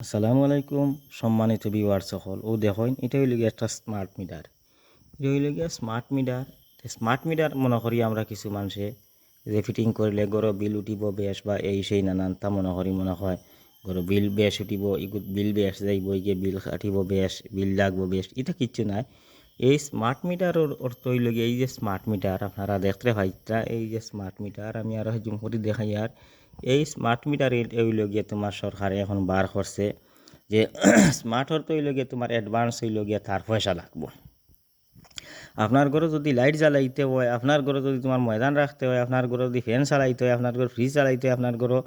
আসসালামু আলাইকুম সম্মানিত ভিউয়ার সকল ও দেখুন এটা হইল গিয়ে একটা স্মার্ট মিটার। এটা হইল গিয়ে স্মার্ট মিটার মনে করি আমরা কিছু মানুষে যে ফিটিং করলে গরো বিল উঠিব বেশ বা এই সেই নানানটা মনে করি মনে হয় গরো বিল বেশ উঠিব ইগুত বিল বেশ যাইব গিয়ে বিল কাটিব বেশ বিল লাগবো বেশ এটা কিচ্ছু নাই। এই স্মার্ট মিটারের অর্থ হইল গিয়ে এই যে স্মার্ট মিটার আপনারা দেখতে পাইতা এই যে স্মার্ট মিটার আমি আরো জুম করে দেখাই আর এই স্মার্ট মিটার হইল গিয়ে তোমার সরকারে এখন বার করছে যে স্মার্ট অর্থ হইল গিয়ে তোমার অ্যাডভান্স হইল গিয়ে তার পয়সা লাগবো। আপনার ঘরে যদি লাইট জ্বালাইতে হয়, আপনার ঘরে যদি তোমার ময়দান রাখতে হয়, আপনার ঘরে যদি ফ্যান চালাইতে হয়, আপনার ঘরে ফ্রিজ চালাইতে হয়, আপনার ঘরে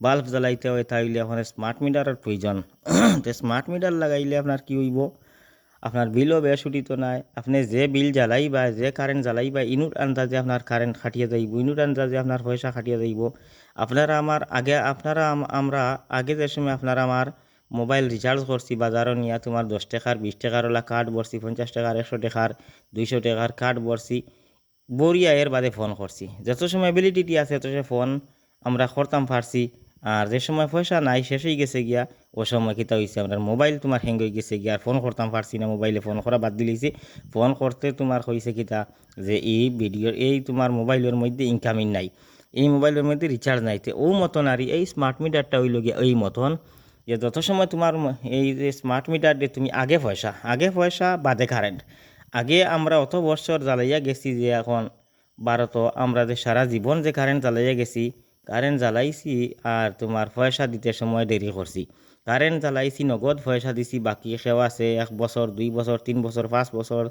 বাল্ব জ্বালাইতে হয়, তাইলে এখন স্মার্ট মিটারের প্রয়োজন। তো স্মার্ট মিটার লাগাইলে আপনার কি হইব, আপনার বিলও বেশ উঠিত নাই। আপনি যে বিল জ্বালাই বা যে কারেন্ট জ্বালাই বা ইনুট আন্দাজে আপনার কারেন্ট খাটিয়ে যাইব, ইনুট আন্দাজে আপনার পয়সা খাটিয়ে যাইব। আপনারা আমার আগে আপনারা আমরা আগে যে সময় আপনারা আমার মোবাইল রিচার্জ করছি বাজারও নিয়ে তোমার 10 টাকার 20 টাকার ওলা কার্ড বসছি, 50 টাকার 100 টাকার 200 টাকার কার্ড বসছি, বরিয়া এর বাদে ফোন করছি। যত সময় এবিলিটি আছে তত সময় ফোন আমরা করতাম পারছি। আর যে সময় পয়সা নাই শেষ হয়ে গেছে গিয়া ও সময় কিতা হয়েছে আপনার মোবাইল তোমার হ্যাং হয়ে গেছে গিয়া আর ফোন করতাম পারছি না, মোবাইলে ফোন করা বাদ দিলেছি। ফোন করতে তোমার হয়েছে কিতা যে এই ভিডিওর এই তোমার মোবাইলের মধ্যে ইনকামিং নাই, এই মোবাইলের মধ্যে রিচার্জ নাই। তো ও মতন আর এই স্মার্ট মিটারটা হইল গিয়া এই মতন যে যত সময় তোমার এই যে স্মার্ট মিটার দিয়ে তুমি আগে পয়সা বাদে কারেন্ট। আগে আমরা অত বছর জ্বালাইয়া গেছি যে এখন ভারত আমরা যে সারা জীবন যে কারেন্ট জ্বালাইয়া গেছি, কারেন্ট জ্বালাইছি আর তোমার পয়সা দিতে সময় দেরি করছি। কারেন্ট জ্বালাইছি নগদ পয়সা দিছি, বাকি সেও আছে 1 বছর 2 বছর 3 বছর 5 বছর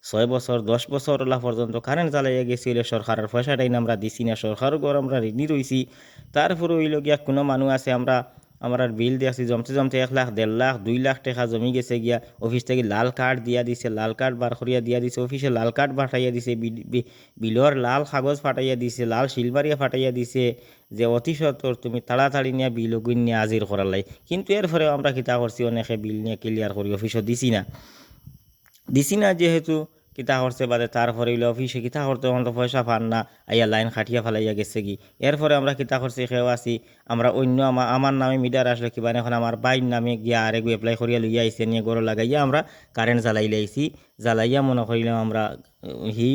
6 বছর 10 বছর ওলা পর্যন্ত কারেন্ট জ্বালাইয়া গেছি হইলে সরকারের পয়সাটাই না আমরা দিছি না, সরকারও ঘর আমরা ঋণী রইছি। তারপরে হইল গিয়া কোনো মানুষ আছে আমরা বিল দিয়েছি জমতে জমতে 1 লাখ 1.5 লাখ 2 লাখ টাকা জমি গেছে গিয়া অফিস থেকে লাল কার্ড দিয়া দিছে, লাল কার্ড বার করিয়া দিয়া দিছে, অফিসে লাল কার্ড পাঠাইয়া দিছে, বিলর লাল কাগজ ফাটাইয়া দিছে, লাল শিলবাড়িয়া ফাটাইয়া দিছে যে অতি সত্বর তুমি তাড়াতাড়ি নিয়ে বিল গুণ নিয়ে হাজির করার লাই। কিন্তু এরপরেও আমরা কিতা করছি অনেকে বিল নিয়ে ক্লিয়ার করি অফিসও দিছি না যেহেতু কিতা করছে বাদে তারপরে হইলে অফিসে কিতা করতে তখন তো পয়সা পান না, আইয়া লাইন খাটিয়া ফেলাইয়া গেছে কি। এরপরে আমরা কিতা করছি সেও আছি আমরা অন্য আমার নামে মিটার আসলে কিবা এখন আমার বাইর নামে গিয়া আরেকু এপ্লাই করিয়া লইয়া আইসে নিয়ে গরো লাগাইয়া আমরা কারেন্ট জ্বালাই লাইছি। জ্বালাইয়া মনে করিলাম আমরা হি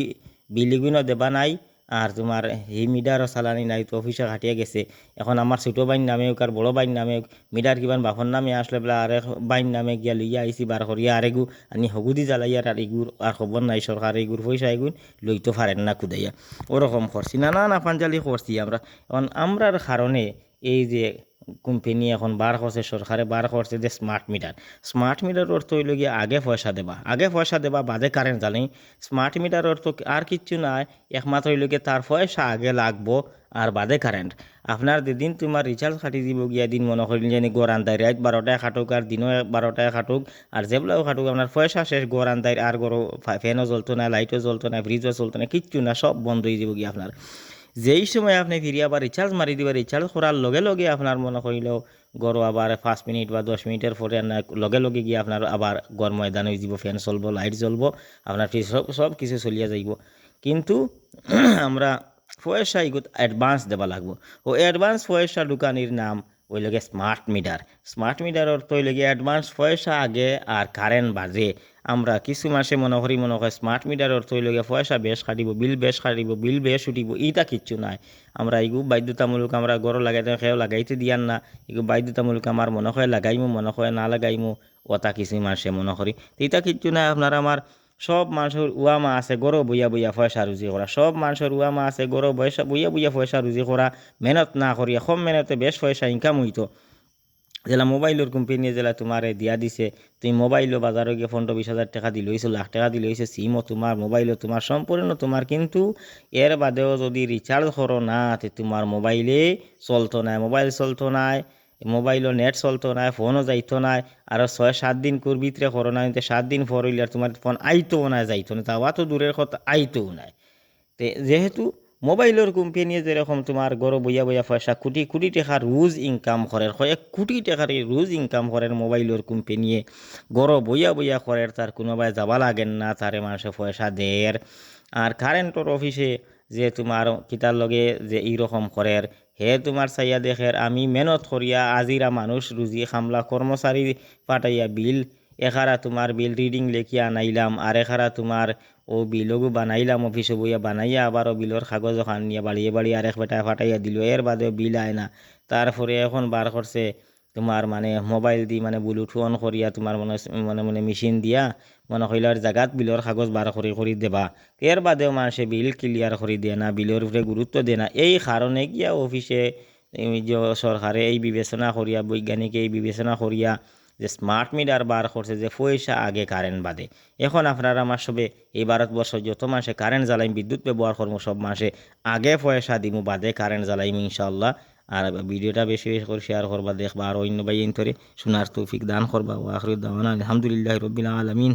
বিলিগুনও দেবা নাই আর তোমার হি মিটারও চালানি নাই, তো অফিসে খাটিয়া গেছে। এখন আমার ছোটো বাইন নামে হোক আর বড় বাইন নামে হোক মিটার কিবান বাপর নামে আসলে বলে আরেক বাইন নামে গিয়া লইয়া আইসি বার করিয়া আরেকু আনি হগুদি জ্বালাইয়ার আর এগুর আর খবর নাই, সরকার এগুর পয়সা এগুন লইতে পারেন না কুদাইয়া ওরকম করছি না পাঞ্জালি করছি আমরা। এখন আমরার কারণে এই যে কোম্পানি এখন বার করছে, সরকারে বার করছে যে স্মার্ট মিটার অর্থ হইল গিয়ে আগে পয়সা দেবা বাদে কারেন্ট জ্বালাই। স্মার্ট মিটার অর্থ আর কিচ্ছু নাই, একমাত্র হইল গিয়ে তার পয়সা আগে লাগবো আর বাদে কারেন্ট। আপনার যেদিন তোমার রিচার্জ কাটি দিব গিয়া দিন মনে করিল যে গড় আন্দায় রাত 12টায় খাটুক আর দিনও 12টায় খাটুক আর যেগুলাও খাটুক আপনার পয়সা শেষ গড় আন্দায় আর গড় ফ্যানও জ্বলতো না, লাইটও জ্বলতো না, ফ্রিজও চলতো না, কিচ্ছু না, সব বন্ধ হয়ে যাব গিয়া আপনার। যেই সময় আপনি ফিরে আবার রিচার্জ মারি দিবা, রিচার্জ করার লগে লগে আপনার মনে করিলেও গড় আবার 5 মিনিট বা 10 মিনিটের পরে লগে লগে গিয়ে আপনার আবার গড় ময়দান হয়ে যাব, ফ্যান চলবো, লাইট জ্বলবো, আপনার ফ্রিজ সব কিছু চলিয়া যাইব। কিন্তু আমরা পয়সা এগুলো অ্যাডভান্স দেওয়া লাগবো। ও অ্যাডভান্স পয়সা দোকানির নাম ওই লগে স্মার্ট মিটার অর্থ ওই লগে অ্যাডভান্স পয়সা আগে আর কারেন্ট বাজে। আমরা কিছু মাসে মনে হয় স্মার্ট মিটার অর্থ হইল গিয়া পয়সা বেশ কাটিব, বিল বেশ উঠিব, ইটা কিচ্ছু নাই। আমরা এগু বাধ্যতামূলক আমরা গড় লাগাইতে সেও লাগাইতে দিয়ার না, এগু বাধ্যতামূলক আমার মনে হয় লাগাইমু, মনে হয় না লাগাইমু, ওটা কিছু মাসে মনে করি ইটা কিচ্ছু নাই। আপনার আমার সব মানুষের উয়ামা আছে গরো বইয়া বইয়া পয়সা রুজি করা, সব মানুষের উয়ামা আছে গরো বয়সা বইয়া বইয়া পয়সা রুজি করা, মেহনত না করিয়া কম মেহনতে বেশ পয়সা ইনকাম হইতো। যেলা মোবাইলের কোম্পানি যেলা তোমার দিয়া দিছে, তুমি মোবাইলও বাজারে গিয়ে 15-20 হাজার টাকা দিল হয়েছে, লাখ টাকা দিল হয়েছে, সিমও তোমার, মোবাইলও তোমার, সম্পূর্ণ তোমার। কিন্তু এর বাদেও যদি রিচার্জ করো না তে তোমার মোবাইল চলতো নাই, মোবাইলও নেট চলতো নাই, ফোনও যাইতো নাই। আর 6-7 দিন ভিতরে করো না, 7 দিন পর হইলে আর তোমার ফোন আইতও না, যাইতো না, তাও তো দূরের কথা আইতও নাই। তে যেহেতু মোবাইলের কোম্পানি যেরকম তোমার গড় বইয়া বইয়া পয়সা কোটি কোটি টাকা রোজ ইনকাম করে, কয়েক কোটি টাকার রোজ ইনকাম করে মোবাইলের কোম্পানিয়ে, গড় বইয়া বইয়া করে, তার কোনোবাই যাবা লাগেন না, তারে মানুষে পয়সা দেয়। আর কারেন্টর অফিসে যে তোমার কিতার লগে যে এইরকম করে হে তোমার চাইয়া দেখের আমি মেহনত করিয়া আজিরা মানুষ রুজি খামলা কর্মচারী পাঠাইয়া বিল এখারা তোমার বিল রিডিং লেখিয়া আনাইলাম আর এখারা তোমার ও বিলগু বানাইলাম অফিসে বইয়া বানাইয়া আবারও বিলর কাগজ ওখান নিয়ে বাড়িয়ে বাড়িয়ে আরেক বেটা ফাটাইয়া দিল এর বাদেও বিল আয় না। তারপরে এখন বার করছে তোমার মানে মোবাইল দি মানে ব্লুটুথ অন করিয়া তোমার মনে মনে মনে মেশিন দিয়া মনে হইলার জাগাত বিলর কাগজ বার করে দেবা। এর বাদেও মানুষে বিল ক্লিয়ার করে দিয়ে না, বিলের উপরে গুরুত্ব দেয় না। এই কারণে গিয়া অফিসে এই যে সরকারে এই বিবেচনা করিয়া বৈজ্ঞানিক এই বিবেচনা করিয়া যে স্মার্ট মিটার বার করছে যে পয়সা আগে কারেন্ট বাদে। এখন আপনারা আমার সবে এই ভারতবর্ষ যত মাসে কারেন্ট জ্বালাইম বিদ্যুৎ ব্যবহার করবো সব মাসে আগে পয়সা দিমু বাদে কারেন্ট জ্বালাইম ইনশাল্লাহ। আর ভিডিওটা বেশি বেশি করে শেয়ার করবা দেখবা আর অন্য ভাই শোনার তৌফিক দান করবা। ওয়া আখিরু দাওয়ানা আলহামদুলিল্লাহি রাব্বিল আলামিন।